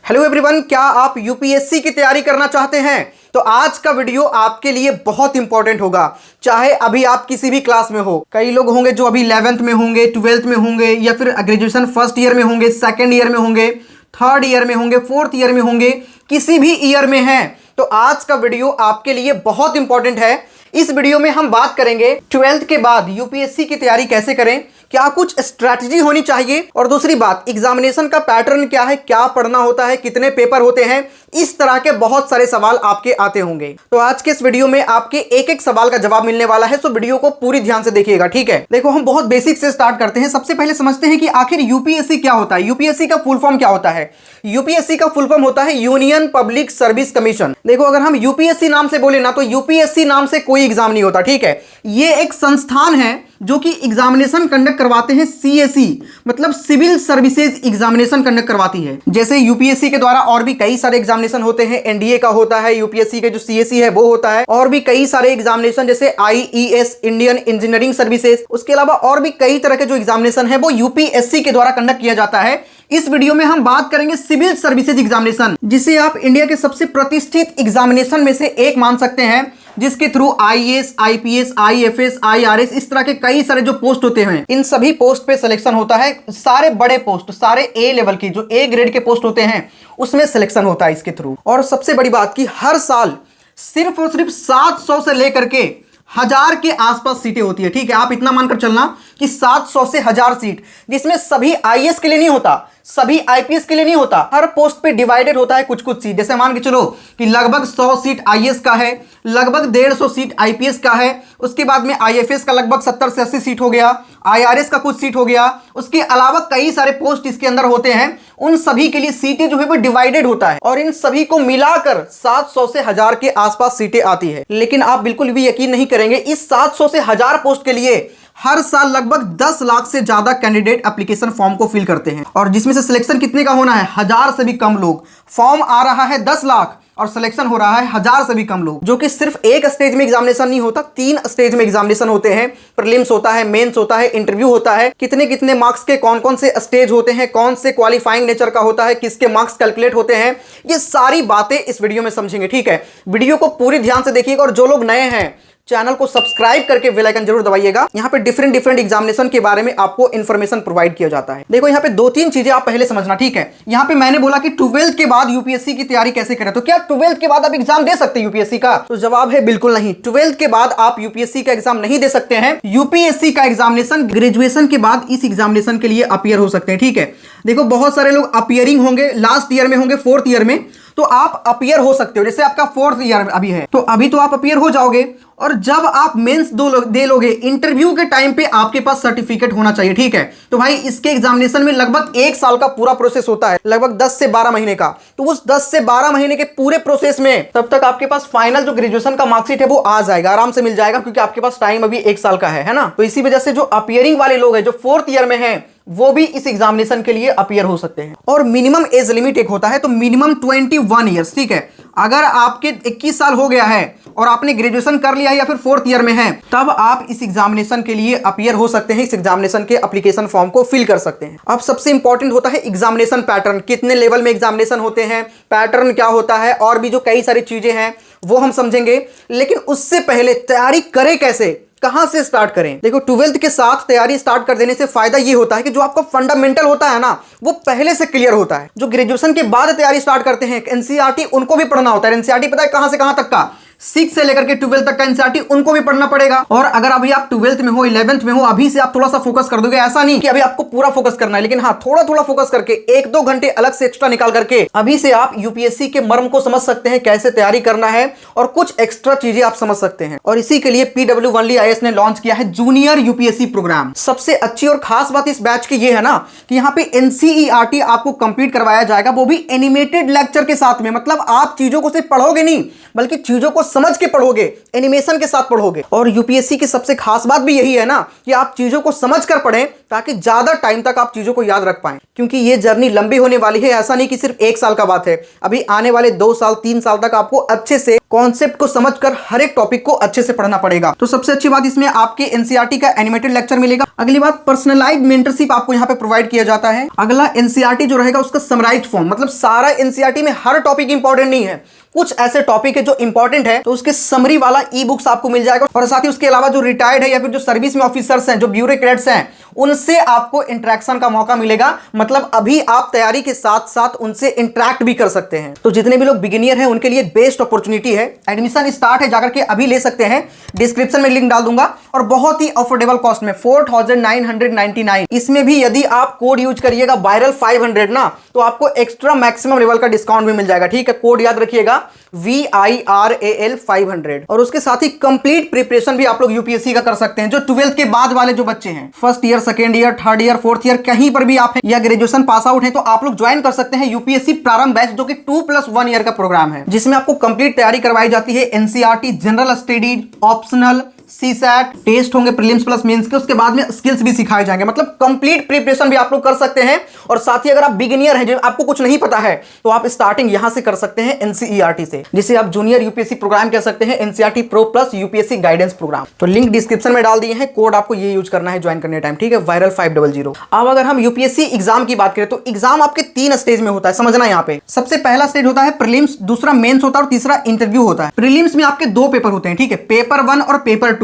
Hello everyone, क्या आप UPSC की तैयारी करना चाहते हैं? तो आज का वीडियो आपके लिए बहुत इंपॉर्टेंट होगा। चाहे अभी आप किसी भी क्लास में हो, कई लोग होंगे जो अभी 11th में होंगे, 12th में होंगे, या फिर ग्रेजुएशन फर्स्ट ईयर में होंगे, सेकेंड ईयर में होंगे, थर्ड ईयर में होंगे, फोर्थ ईयर में होंगे, किसी भी ईयर में हैं, तो आज का वीडियो आपके लिए बहुत इंपॉर्टेंट है। इस वीडियो में हम बात करेंगे 12th के बाद यूपीएससी की तैयारी कैसे करें, क्या कुछ स्ट्रैटेजी होनी चाहिए, और दूसरी बात एग्जामिनेशन का पैटर्न क्या है, क्या पढ़ना होता है, कितने पेपर होते हैं, इस तरह के बहुत सारे सवाल आपके आते होंगे। तो आज के इस वीडियो में आपके एक एक सवाल का जवाब मिलने वाला है, तो वीडियो को पूरी ध्यान से देखिएगा, ठीक है। देखो, हम बहुत बेसिक से स्टार्ट करते हैं। सबसे पहले समझते हैं कि आखिर यूपीएससी क्या होता है। यूपीएससी का फुल फॉर्म क्या होता है? यूपीएससी का फुल फॉर्म होता है यूनियन पब्लिक सर्विस कमीशन। देखो, अगर हम यूपीएससी नाम से बोले ना, तो यूपीएससी नाम से कोई एग्जाम नहीं होता, ठीक है। ये एक संस्थान है जो कि एग्जामिनेशन कंडक्ट करवाते हैं। सीएसई मतलब सिविल सर्विसेज एग्जामिनेशन कंडक्ट करवाती है। जैसे यूपीएससी के द्वारा और भी कई सारे एग्जामिनेशन होते हैं। एनडीए का होता है, यूपीएससी के जो सीएसई है वो होता है, और भी कई सारे एग्जामिनेशन जैसे आईईएस इंडियन इंजीनियरिंग सर्विसेज, उसके अलावा और भी कई तरह के जो एग्जामिनेशन है वो यूपीएससी के द्वारा कंडक्ट किया जाता है। इस वीडियो में हम बात करेंगे सिविल सर्विसेज एग्जामिनेशन, जिसे आप इंडिया के सबसे प्रतिष्ठित एग्जामिनेशन में से एक मान सकते हैं, जिसके through IAS, IPS, IFS, IRS, इस तरह के कई सारे जो पोस्ट होते हैं, इन सभी पोस्ट पे सिलेक्शन होता है। सारे बड़े पोस्ट, सारे ए लेवल की जो ए ग्रेड के पोस्ट होते हैं, उसमें सिलेक्शन होता है इसके थ्रू। और सबसे बड़ी बात कि हर साल सिर्फ और सिर्फ 700 से लेकर के 1000 के आसपास सीटें होती है, ठीक है। आप इतना मानकर चलना कि 700 से 1000 सीट, जिसमें सभी आईएएस के लिए नहीं होता, सभी आईपीएस के लिए नहीं होता, हर पोस्ट पे डिवाइडेड होता है कुछ कुछ सीट। जैसे मान के चलो कि लगभग 100 सीट आईएएस का है, लगभग 150 सीट आईपीएस का है, उसके बाद में आईएफएस का लगभग 70 से 80 सीट हो गया, आईआरएस का कुछ सीट हो गया, उसके अलावा कई सारे पोस्ट इसके अंदर होते हैं। उन सभी के लिए सीटें जो है वो डिवाइडेड होता है, और इन सभी को मिलाकर 700 से 1000 के आसपास सीटें आती है। लेकिन आप बिल्कुल भी यकीन नहीं करेंगे, इस 700 से 1000 पोस्ट के लिए हर साल लगभग 10 लाख से ज्यादा कैंडिडेट एप्लीकेशन फॉर्म को फिल करते हैं, और जिसमें से सिलेक्शन कितने का होना है? 1000 से भी कम लोग। फॉर्म आ रहा है 10 लाख और सिलेक्शन हो रहा है 1000 से भी कम लोग, जो कि सिर्फ एक स्टेज में एग्जामिनेशन नहीं होता, 3 स्टेज में एग्जामिनेशन होते हैं। प्रीलिम्स होता है, मेंस होता है, इंटरव्यू होता है। कितने कितने मार्क्स के कौन कौन से स्टेज होते हैं, कौन से क्वालिफाइंग नेचर का होता है, किसके मार्क्स कैलकुलेट होते हैं, ये सारी बातें इस वीडियो में समझेंगे, ठीक है। वीडियो को पूरी ध्यान से देखिएगा, और जो लोग नए हैं चैनल को सब्सक्राइब करके बेल आइकन जरूर दबाइएगा। यहाँ पे डिफरेंट एग्जामिनेशन के बारे में आपको इन्फॉर्मेशन प्रोवाइड किया जाता है। देखो, यहाँ पे 2-3 चीजें आप पहले समझना, ठीक है। यहाँ पे मैंने बोला कि 12th के बाद यूपीएससी की तैयारी कैसे करें। तो क्या 12th के बाद आप एग्जाम दे सकते हैं यूपीएससी का? तो जवाब है बिल्कुल नहीं। 12th के बाद आप यूपीएससी का एग्जाम नहीं दे सकते हैं। यूपीएससी का एग्जामिनेशन ग्रेजुएशन के बाद इस एग्जामिनेशन के लिए अपीयर हो सकते हैं, ठीक है। देखो, बहुत सारे लोग अपीयरिंग होंगे, लास्ट ईयर में होंगे, 4th ईयर में, तो आप अपीयर हो सकते हो। जैसे आपका 4th ईयर अभी है, तो अभी तो आप अपीयर हो जाओगे, और जब आप मेंस दे लोगे, इंटरव्यू के टाइम पे आपके पास सर्टिफिकेट होना चाहिए, ठीक है। तो भाई, इसके एग्जामिनेशन में लगभग 1 साल का पूरा प्रोसेस होता है, लगभग 10 से 12 महीने का। तो उस 10 से 12 महीने के पूरे प्रोसेस में तब तक आपके पास फाइनल जो ग्रेजुएशन का मार्कशीट है वो आ जाएगा, आराम से मिल जाएगा, क्योंकि आपके पास टाइम अभी 1 साल का है ना। तो इसी वजह से जो अपीयरिंग वाले लोग हैं, जो 4th ईयर में हैं, वो भी इस एग्जामिनेशन के लिए अपीयर हो सकते हैं। और मिनिमम एज लिमिट एक होता है, तो मिनिमम 21 ईयर्स, ठीक है। अगर आपके 21 साल हो गया है और आपने ग्रेजुएशन कर लिया है या फिर 4th ईयर में है, तब आप इस एग्जामिनेशन के लिए अपीयर हो सकते हैं, इस एग्जामिनेशन के एप्लीकेशन फॉर्म को फिल कर सकते हैं। अब सबसे इंपॉर्टेंट होता है एग्जामिनेशन पैटर्न, कितने लेवल में एग्जामिनेशन होते हैं, पैटर्न क्या होता है, और भी जो कई सारी चीजें हैं वो हम समझेंगे। लेकिन उससे पहले तैयारी करें कैसे, कहां से स्टार्ट करें। देखो, 12th के साथ तैयारी स्टार्ट कर देने से फायदा ये होता है कि जो आपका फंडामेंटल होता है ना, वो पहले से क्लियर होता है। जो ग्रेजुएशन के बाद तैयारी स्टार्ट करते हैं, एनसीईआरटी, उनको भी पढ़ना होता है। एनसीईआरटी पता है कहां से कहां तक का, 6 से लेकर के 12 तक का एनसीईआरटी, उनको भी पढ़ना पड़ेगा। और अगर अभी आप 12th में हो, 11th में हो, अभी से आप थोड़ा सा फोकस कर दोगे, ऐसा नहीं कि अभी आपको पूरा फोकस करना है, लेकिन हाँ, थोड़ा थोड़ा फोकस करके 1-2 घंटे अलग से एक्स्ट्रा निकाल करके अभी से आप यूपीएससी के मर्म को समझ सकते हैं, कैसे तैयारी करना है, और कुछ एक्स्ट्रा चीजें आप समझ सकते हैं। और इसी के लिए PWIS ने लॉन्च किया है जूनियर यूपीएससी प्रोग्राम। सबसे अच्छी और खास बात इस बैच की ये है ना कि यहाँ पे एनसीईआरटी आपको कंप्लीट करवाया जाएगा, वो भी एनिमेटेड लेक्चर के साथ में। मतलब आप चीजों को सिर्फ पढ़ोगे नहीं, बल्कि चीजों को समझ के पढ़ोगे, एनिमेशन के साथ पढ़ोगे। और यूपीएससी की सबसे खास बात भी यही है ना कि आप चीजों को समझ कर पढ़ें, ताकि ज्यादा टाइम तक आप चीजों को याद रख पाएं, क्योंकि ये जर्नी लंबी होने वाली है। ऐसा नहीं कि सिर्फ 1 साल का बात है, अभी आने वाले 2 साल 3 साल तक आपको अच्छे से कॉन्सेप्ट को समझकर हर एक टॉपिक को अच्छे से पढ़ना पड़ेगा। तो सबसे अच्छी बात इसमें आपके एनसीईआरटी का एनिमेटेड लेक्चर मिलेगा। अगली बात, पर्सनलाइज्ड मेंटरशिप आपको यहाँ पे प्रोवाइड किया जाता है। अगला, एनसीईआरटी जो रहेगा उसका समराइज्ड फॉर्म, मतलब सारा एनसीईआरटी में हर टॉपिक इंपॉर्टेंट नहीं है, कुछ ऐसे टॉपिक है जो इंपॉर्टेंट है, तो उसके समरी वाला ई बुक्स आपको मिल जाएगा। और साथ ही उसके अलावा जो रिटायर्ड है या फिर जो सर्विस में ऑफिसर्स हैं, जो ब्यूरोक्रेट्स हैं, उनसे आपको इंटरेक्शन का मौका मिलेगा। मतलब अभी आप तैयारी के साथ साथ उनसे इंटरेक्ट भी कर सकते हैं। तो जितने भी लोग बिगिनियर हैं उनके लिए बेस्ट अपॉर्चुनिटी है। एडमिशन स्टार्ट है, जाकर के अभी ले सकते हैं, डिस्क्रिप्शन में लिंक डाल दूंगा। और बहुत ही अफोर्डेबल कॉस्ट में 4999। इसमें भी यदि आप कोड यूज करिएगा वायरल 500 ना, तो आपको एक्स्ट्रा मैक्सिमम लेवल का डिस्काउंट भी मिल जाएगा। ठीक है, कोड याद रखिएगा VIRAL 500। और उसके साथ ही कंप्लीट प्रिपरेशन भी आप लोग यूपीएससी का कर सकते हैं। जो 12th के बाद वाले जो बच्चे हैं, first year, second year, third year, fourth year, कहीं पर भी आप हैं या ग्रेजुएशन पास आउट है, तो आप लोग ज्वाइन कर सकते हैं यूपीएससी प्रारंभ बैच, जो कि 2+1 ईयर का प्रोग्राम है, जिसमें आपको कंप्लीट तैयारी करवाई जाती है। NCERT, general studies, optional, CSAT, test होंगे प्रीलिम्स प्लस मेंस के, उसके बाद में स्किल्स भी सिखाए जाएंगे। मतलब कंप्लीट प्रिपरेशन भी आप लोग कर सकते हैं। और साथ ही अगर आप बिगिनियर हैं, जो आपको कुछ नहीं पता है, तो आप स्टार्टिंग यहां से कर सकते हैं एनसीईआरटी से, जिसे आप जूनियर यूपीएससी प्रोग्राम कह सकते हैं, NCERT pro plus UPSC guidance programme. तो लिंक डिस्क्रिप्शन में डाल दिए हैं, कोड आपको ये यूज करना है ज्वाइन करने टाइम। ठीक है, वायरल 500। अब अगर हम यूपीएससी एग्जाम की बात करें, तो एग्जाम आपके 3 स्टेज में होता है, समझना यहाँ पे। सबसे पहला स्टेज होता है प्रीलिम्स, दूसरा मेंस होता है और तीसरा इंटरव्यू होता है। प्रीलिम्स में आपके 2 पेपर होते हैं। ठीक है, पेपर 1 और पेपर 2।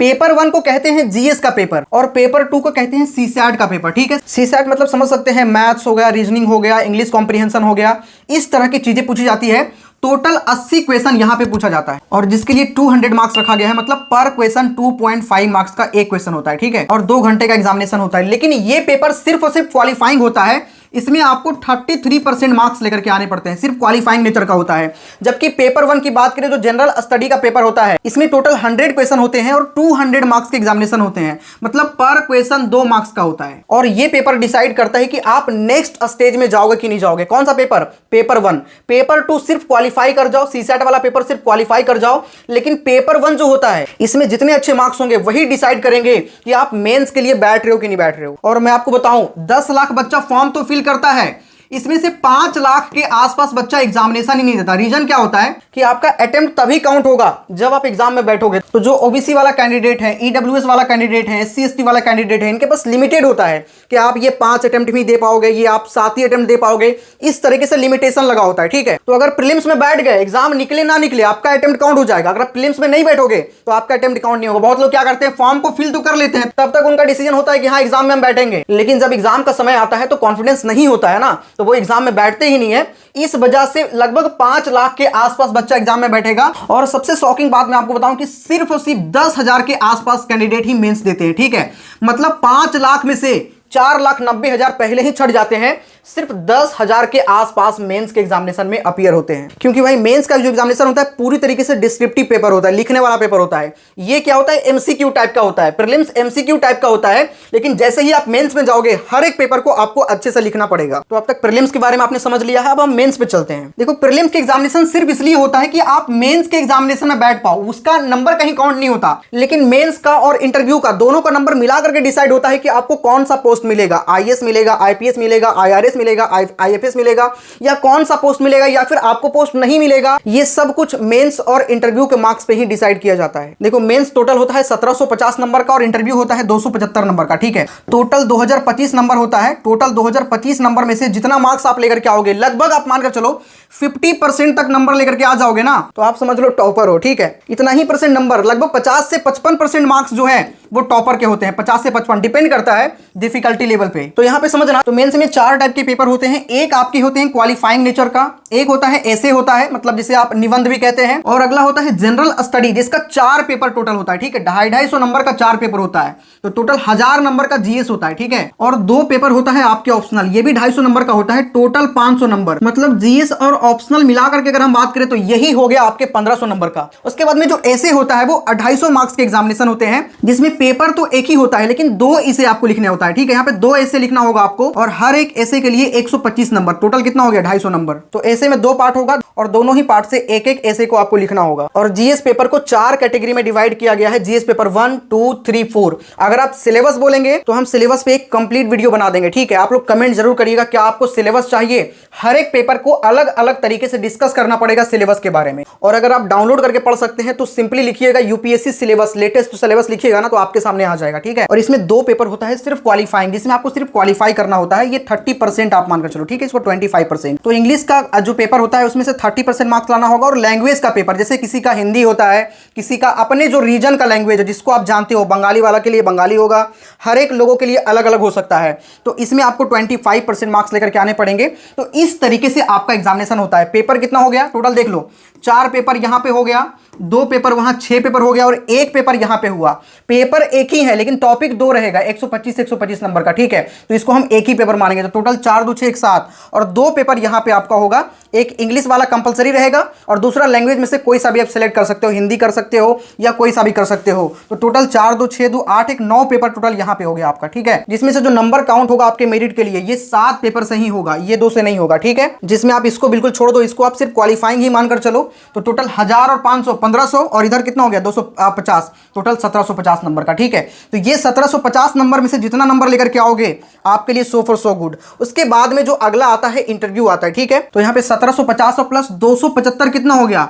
पेपर 1 को कहते हैं जीएस का पेपर और पेपर 2 को कहते हैं सीसैट का पेपर। ठीक है, सीसैट मतलब समझ सकते हैं मैथ्स हो गया, रीजनिंग हो गया, इंग्लिश कॉम्प्रिहेंशन हो गया, इस तरह की चीजें पूछी जाती है। टोटल 80 क्वेश्चन यहां पे पूछा जाता है और जिसके लिए 200 मार्क्स रखा गया है। मतलब पर क्वेश्चन 2.5 मार्क्स का एक क्वेश्चन होता है। ठीक है, और 2 घंटे का एग्जामिनेशन होता है। लेकिन ये पेपर सिर्फ और सिर्फ क्वालिफाइंग होता है, इसमें आपको 33% मार्क्स लेकर के आने पड़ते हैं, सिर्फ क्वालिफाइंग नेचर का होता है। जबकि पेपर 1 की बात करें, जो जनरल स्टडी का पेपर होता है, इसमें टोटल 100 क्वेश्चन होते हैं और 200 मार्क्स के एग्जामिनेशन होते हैं। मतलब पर क्वेश्चन 2 मार्क्स का होता है। और ये पेपर डिसाइड करता है कि आप नेक्स्ट स्टेज में जाओगे कि नहीं जाओगे। कौन सा पेपर? पेपर 1। पेपर 2 सिर्फ क्वालिफाई कर जाओ, सीसैट वाला पेपर सिर्फ क्वालिफाई कर जाओ। लेकिन पेपर 1 जो होता है, इसमें जितने अच्छे मार्क्स होंगे वही डिसाइड करेंगे कि आप मेंस के लिए बैठ रहे हो कि नहीं बैठ रहे हो। और मैं आपको बताऊं, 10 लाख बच्चा फॉर्म तो फिल करता है, इसमें से 5 लाख के आसपास बच्चा एग्जामिनेशन ही नहीं देता। रीजन क्या होता है कि आपका अटेम्प्ट तभी काउंट होगा जब आप एग्जाम में बैठोगे। तो जो ओबीसी वाला कैंडिडेट है, ईडब्ल्यूएस वाला कैंडिडेट है, एससी एसटी वाला कैंडिडेट है, इनके पास लिमिटेड होता है कि आप ये 5 अटेम्प्ट भी दे पाओगे, ये आप 7 ही अटेम्प्ट दे पाओगे, इस तरीके से लिमिटेशन लगा होता है। ठीक है, तो अगर प्रीलिम्स में बैठ गए, एग्जाम निकले ना निकले, आपका अटेम्प्ट काउंट हो जाएगा। अगर प्रीलिम्स में नहीं बैठोगे तो आपका अटेम्प्ट काउंट नहीं होगा। बहुत लोग क्या करते हैं, फॉर्म को फिल तो कर लेते हैं, तब तक उनका डिसीजन होता है कि हाँ एग्जाम में हम बैठेंगे, लेकिन जब एग्जाम का समय आता है तो कॉन्फिडेंस नहीं होता है ना, तो वो एग्जाम में बैठते ही नहीं है। इस वजह से लगभग 5 लाख के आसपास बच्चा एग्जाम में बैठेगा। और सबसे शॉकिंग बात मैं आपको बताऊं कि सिर्फ और सिर्फ 10,000 के आसपास कैंडिडेट ही मेंस देते हैं। ठीक है, मतलब 5 लाख में से 4,90,000 पहले ही छट जाते हैं। सिर्फ 10,000 के आसपास मेंस के एग्जामिनेशन में अपीयर होते हैं, क्योंकि भाई मेंस का जो एग्जामिनेशन होता है पूरी तरीके से डिस्क्रिप्टिव पेपर होता है, लिखने वाला पेपर होता है। ये क्या होता है, एमसीक्यू टाइप का होता है। प्रीलिम्स एमसीक्यू टाइप का होता है, लेकिन जैसे ही आप मेंस में जाओगे हर एक पेपर को आपको अच्छे से लिखना पड़ेगा। तो अब तक प्रीलिम्स के बारे में आपने समझ लिया है, अब हम मेंस पे चलते हैं। देखो, प्रीलिम्स के एग्जामिनेशन सिर्फ इसलिए होता है कि आप मेंस के एग्जामिनेशन में बैठ पाओ, उसका नंबर कहीं काउंट नहीं होता। लेकिन मेंस का और इंटरव्यू का दोनों का नंबर मिला करके डिसाइड होता है कि आपको कौन सा पोस्ट मिलेगा, आईएएस मिलेगा, आईपीएस मिलेगा, आईआरएस मिलेगा, आईएफएस मिलेगा, या कौन सा पोस्ट मिलेगा, या फिर आपको पोस्ट नहीं मिलेगा। ये सब कुछ मेंस और इंटरव्यू के मार्क्स पे ही डिसाइड किया जाता है। देखो, मेंस टोटल होता है 1750 नंबर का और इंटरव्यू होता है 275 नंबर का। ठीक है, टोटल 2025 नंबर होता है। टोटल 2025 नंबर में से जितना मार्क्स आप लेकर के आओगे, लगभग आप मानकर चलो 50% तक नंबर लेकर के आ जाओगे ना, तो आप समझ लो टॉपर हो। ठीक है, इतना ही परसेंट नंबर, लगभग 50 से 55% मार्क्स जो है वो टॉपर के होते हैं। 50 से 55 डिपेंड करता है डिफिकल्टी लेवल पे। तो यहां पे समझना, तो मेंस में 4 टाइप के पेपर होते हैं। एक आपके होते हैं क्वालिफाइंग नेचर का, एक होता है ऐसे होता है, मतलब जिसे आप निबंध भी कहते हैं, और अगला होता है जनरल स्टडी, जिसका 4 पेपर टोटल होता है। ठीक है, 250 नंबर का 4 पेपर होता है, तो टोटल 1000 नंबर का जीएस होता है। ठीक है, और 2 पेपर होता है आपके ऑप्शनल, ये भी 250 नंबर का होता है, टोटल 500 नंबर। मतलब जीएस और ऑप्शनल मिलाकर के अगर हम बात करें तो यही हो गया आपके 1500 नंबर का। उसके बाद में जो ऐसे होता है वो 250 मार्क्स के एग्जामिनेशन होते हैं, जिसमें पेपर तो एक ही होता है लेकिन 2 इसे आपको लिखना होता है। ठीक है, यहाँ पे 2 ऐसे लिखना होगा आपको, और हर एक ऐसे के लिए 125 नंबर। टोटल कितना हो गया, 250 नंबर। तो ऐसे में 2 पार्ट होगा और दोनों ही पार्ट से एक एक ऐसे को आपको लिखना होगा। और जीएस पेपर को 4 कैटेगरी में डिवाइड किया गया है, जीएस पेपर 1, 2, 3, 4। अगर आप सिलेबस बोलेंगे तो हम सिलेबस पे एक कंप्लीट वीडियो बना देंगे, ठीक है। आप लोग कमेंट जरूर करिएगा क्या आपको सिलेबस चाहिए। हर एक पेपर को अलग अलग तरीके से डिस्कस करना पड़ेगा सिलेबस के बारे में। और अगर आप डाउनलोड करके पढ़ सकते हैं तो सिंपली लिखिएगा यूपीएससी सिलेबस, लेटेस्ट सिलेबस लिखिएगा ना तो आपके सामने आ जाएगा, ठीक है। और इसमें 2 पेपर होता है सिर्फ क्वालिफाइंग, जिसमें आपको सिर्फ क्वालिफाई करना होता है। ये 30% आप मानकर चलो, ठीक है, इसको 25%। तो इंग्लिश का जो पेपर होता है उसमें से 30% मार्क्स लाना होगा। और लैंग्वेज का पेपर, जैसे किसी का हिंदी होता है, किसी का अपने जो रीजन का लैंग्वेज है जिसको आप जानते हो, बंगाली वाला के लिए बंगाली होगा, हर एक लोगों के लिए अलग अलग हो सकता है। तो इसमें आपको 25% मार्क्स लेकर के आने पड़ेंगे। तो इस तरीके से आपका एग्जामिनेशन होता है। पेपर कितना हो गया टोटल देख लो, 4 पेपर यहां पे हो गया, 2 पेपर वहां, 6 पेपर हो गया और 1 पेपर यहां पे हुआ। पेपर एक ही है लेकिन टॉपिक 2 रहेगा, 125 नंबर का, ठीक है। तो इसको हम एक ही पेपर मानेंगे। तो टोटल 4 2 6 7 और 2 पेपर यहां पे आपका होगा। एक इंग्लिश वाला कंपलसरी रहेगा और दूसरा लैंग्वेज में से कोई सा भी आप सिलेक्ट कर सकते हो, हिंदी कर सकते हो या कोई सा भी कर सकते हो। तो टोटल 4 2 6 2 8 1 9 पेपर टोटल यहां पे हो गया आपका, ठीक है। जिसमें से जो नंबर काउंट होगा आपके मेरिट के लिए, ये 7 पेपर से ही होगा, ये 2 से नहीं होगा, ठीक है। जिसमें आप इसको बिल्कुल छोड़ दो, इसको आप सिर्फ क्वालिफाइंग ही मानकर चलो। तो टोटल 1000 और 500 1500 और इधर कितना हो गया 250, टोटल 1750 नंबर का, ठीक है। तो ये 1750 नंबर में से जितना नंबर लेकर के आओगे आपके लिए सो फॉर सो गुड। उसके बाद में जो अगला आता है इंटरव्यू आता है, ठीक है। तो यहाँ पे 1750 प्लस 275 कितना हो गया,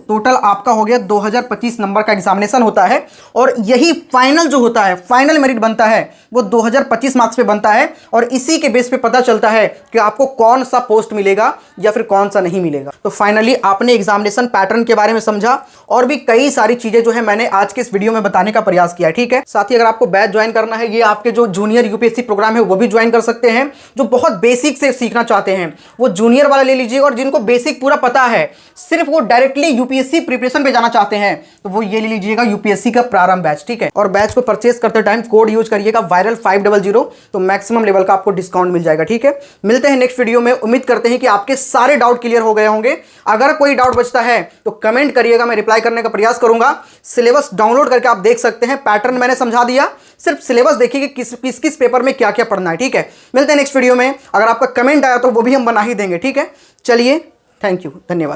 टोटल आपका हो गया 2025 नंबर का एग्जामिनेशन होता है। और यही फाइनल जो होता है, फाइनल मेरिट बनता है वो 2025 मार्क्स पे बनता है। और इसी के बेस पे पता चलता है कि आपको कौन सा पोस्ट मिलेगा या फिर कौन सा नहीं मिलेगा। तो फाइनली आपने एग्जामिनेशन पैटर्न के बारे में समझा और भी कई सारी चीजें जो है मैंने आज के इस वीडियो में बताने का प्रयास किया, ठीक है। साथ ही अगर आपको बैच ज्वाइन करना है, ये आपके जो जूनियर यूपीएससी प्रोग्राम है वो भी ज्वाइन कर सकते हैं। जो बहुत बेसिक से सीखना चाहते हैं वो जूनियर वाला ले लीजिएगा, और जिनको बेसिक पूरा पता है, सिर्फ वो डायरेक्टली यूपीएससी प्रिपरेशन पे जाना चाहते हैं, तो वो ये ले लीजिएगा यूपीएससी का प्रारंभ बैच, ठीक है। और बैच को परचेस करते टाइम कोड यूज करिएगा वायरल 500, तो मैक्सिमम लेवल का आपको डिस्काउंट मिल जाएगा, ठीक है। मिलते हैं नेक्स्ट वीडियो में। उम्मीद करते हैं कि आपके सारे डाउट क्लियर हो गए होंगे। अगर कोई डाउट बचता है तो कमेंट करिएगा, मैं रिप्लाई करने का प्रयास करूंगा। सिलेबस डाउनलोड करके आप देख सकते हैं, पैटर्न मैंने समझा दिया, सिर्फ सिलेबस देखिए कि किस किस पेपर में क्या क्या पढ़ना है, ठीक है। मिलते हैं नेक्स्ट वीडियो में। अगर आपका कमेंट आया तो वो भी हम बना ही देंगे, ठीक है। चलिए, थैंक यू, धन्यवाद।